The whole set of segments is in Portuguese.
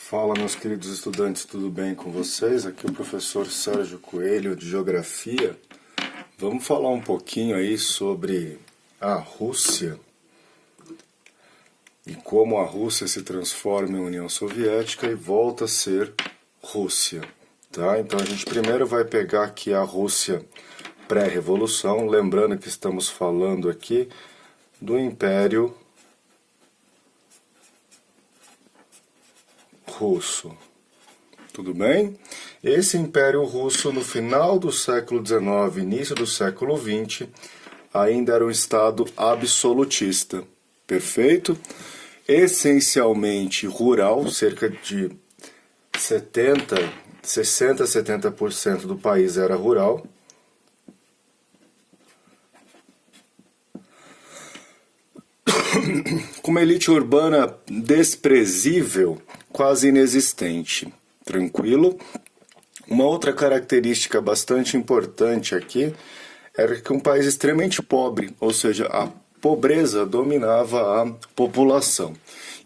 Fala, meus queridos estudantes, tudo bem com vocês? Aqui é o professor Sérgio Coelho, de Geografia. Vamos falar um pouquinho aí sobre a Rússia e como a Rússia se transforma em União Soviética e volta a ser Rússia, tá? Então a gente primeiro vai pegar aqui a Rússia pré-revolução, lembrando que estamos falando aqui do Império Russo. Tudo bem? Esse Império Russo, no final do século XIX, início do século XX, ainda era um Estado absolutista. Perfeito? Essencialmente rural, cerca de 60 a 70% do país era rural. Com uma elite urbana desprezível, quase inexistente. Tranquilo? Uma outra característica bastante importante aqui era que um país extremamente pobre, ou seja, a pobreza dominava a população.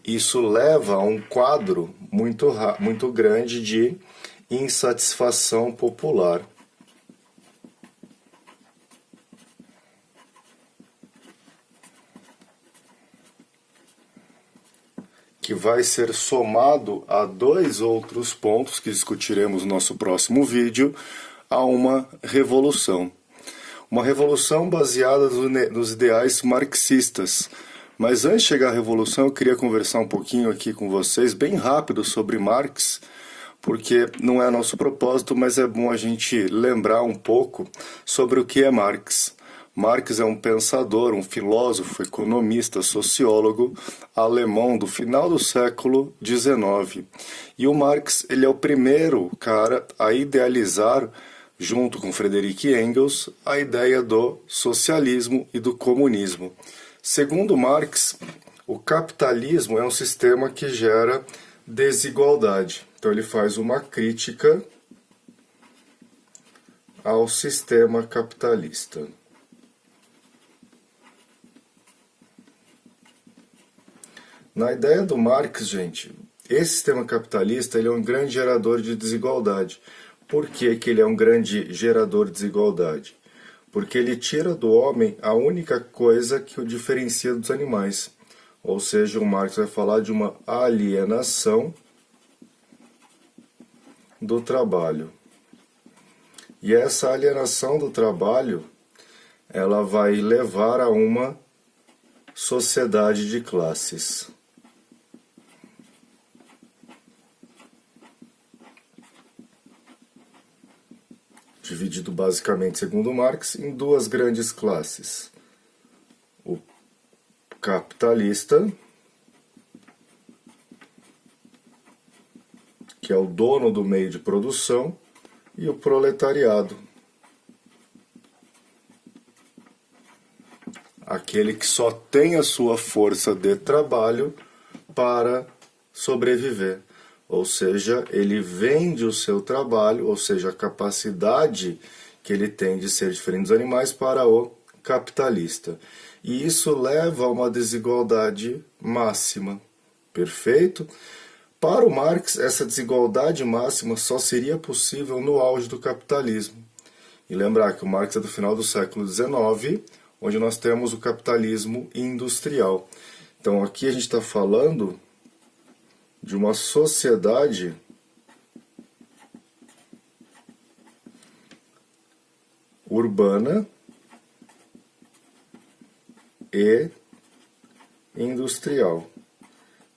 Isso leva a um quadro muito grande de insatisfação popular. Que vai ser somado a dois outros pontos que discutiremos no nosso próximo vídeo, a uma revolução. Uma revolução baseada nos ideais marxistas. Mas antes de chegar à revolução, eu queria conversar um pouquinho aqui com vocês, bem rápido, sobre Marx, porque não é nosso propósito, mas é bom a gente lembrar um pouco sobre o que é Marx. Marx é um pensador, um filósofo, economista, sociólogo alemão do final do século XIX. E o Marx, ele é o primeiro cara a idealizar, junto com Friedrich Engels, a ideia do socialismo e do comunismo. Segundo Marx, o capitalismo é um sistema que gera desigualdade. Então ele faz uma crítica ao sistema capitalista. Na ideia do Marx, gente, esse sistema capitalista ele é um grande gerador de desigualdade. Por que ele é um grande gerador de desigualdade? Porque ele tira do homem a única coisa que o diferencia dos animais. Ou seja, o Marx vai falar de uma alienação do trabalho. E essa alienação do trabalho, ela vai levar a uma sociedade de classes. Dividido basicamente, segundo Marx, em duas grandes classes. O capitalista, que é o dono do meio de produção, e o proletariado, aquele que só tem a sua força de trabalho para sobreviver. Ou seja, ele vende o seu trabalho, ou seja, a capacidade que ele tem de ser diferente dos animais para o capitalista. E isso leva a uma desigualdade máxima. Perfeito? Para o Marx, essa desigualdade máxima só seria possível no auge do capitalismo. E lembrar que o Marx é do final do século XIX, onde nós temos o capitalismo industrial. Então aqui a gente está falando de uma sociedade urbana e industrial.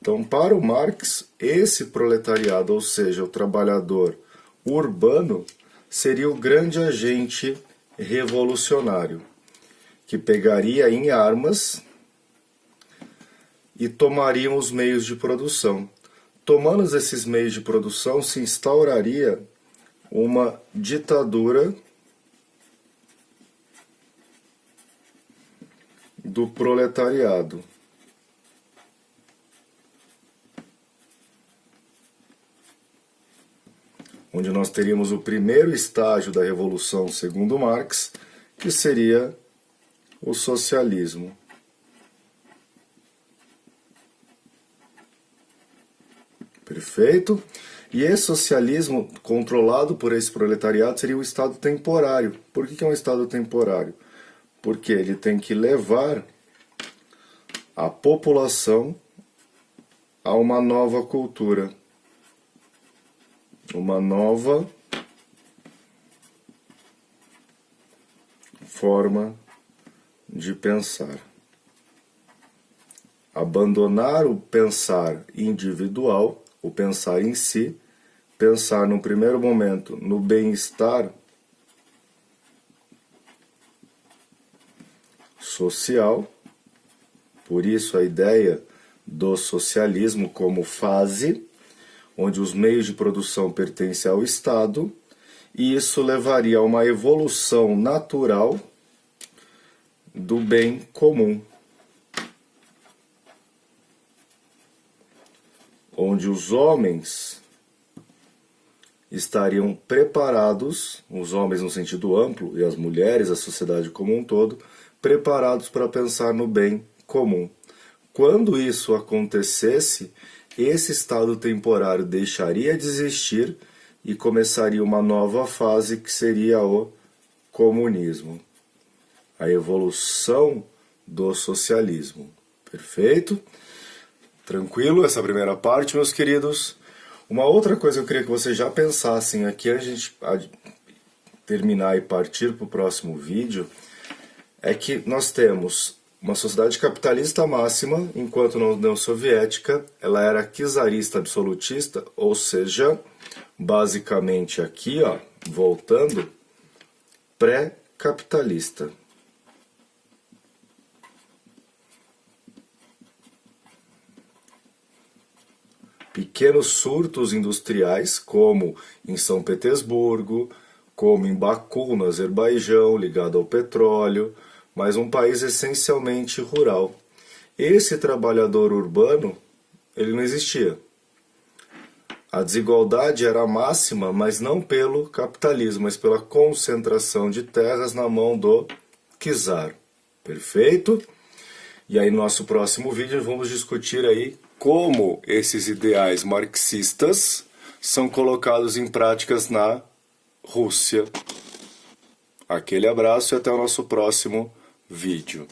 Então, para o Marx, esse proletariado, ou seja, o trabalhador urbano, seria o grande agente revolucionário, que pegaria em armas e tomariam os meios de produção. Tomando esses meios de produção, se instauraria uma ditadura do proletariado. Onde nós teríamos o primeiro estágio da revolução, segundo Marx, que seria o socialismo. Perfeito? E esse socialismo controlado por esse proletariado seria o Estado temporário. Por que é um Estado temporário? Porque ele tem que levar a população a uma nova cultura, uma nova forma de pensar. Abandonar o pensar individual, o pensar em si, pensar no primeiro momento no bem-estar social, por isso a ideia do socialismo como fase, onde os meios de produção pertencem ao Estado, e isso levaria a uma evolução natural do bem comum, onde os homens estariam preparados, os homens no sentido amplo e as mulheres, a sociedade como um todo, preparados para pensar no bem comum. Quando isso acontecesse, esse estado temporário deixaria de existir e começaria uma nova fase que seria o comunismo, a evolução do socialismo. Perfeito? Tranquilo essa primeira parte, meus queridos? Uma outra coisa que eu queria que vocês já pensassem aqui, antes de a gente terminar e partir para o próximo vídeo, é que nós temos uma sociedade capitalista máxima, enquanto na União Soviética ela era czarista absolutista, ou seja, basicamente aqui, ó, voltando, pré-capitalista. Pequenos surtos industriais, como em São Petersburgo, como em Baku, no Azerbaijão, ligado ao petróleo, mas um país essencialmente rural. Esse trabalhador urbano, ele não existia. A desigualdade era máxima, mas não pelo capitalismo, mas pela concentração de terras na mão do czar. Perfeito? E aí no nosso próximo vídeo vamos discutir aí como esses ideais marxistas são colocados em práticas na Rússia. Aquele abraço e até o nosso próximo vídeo.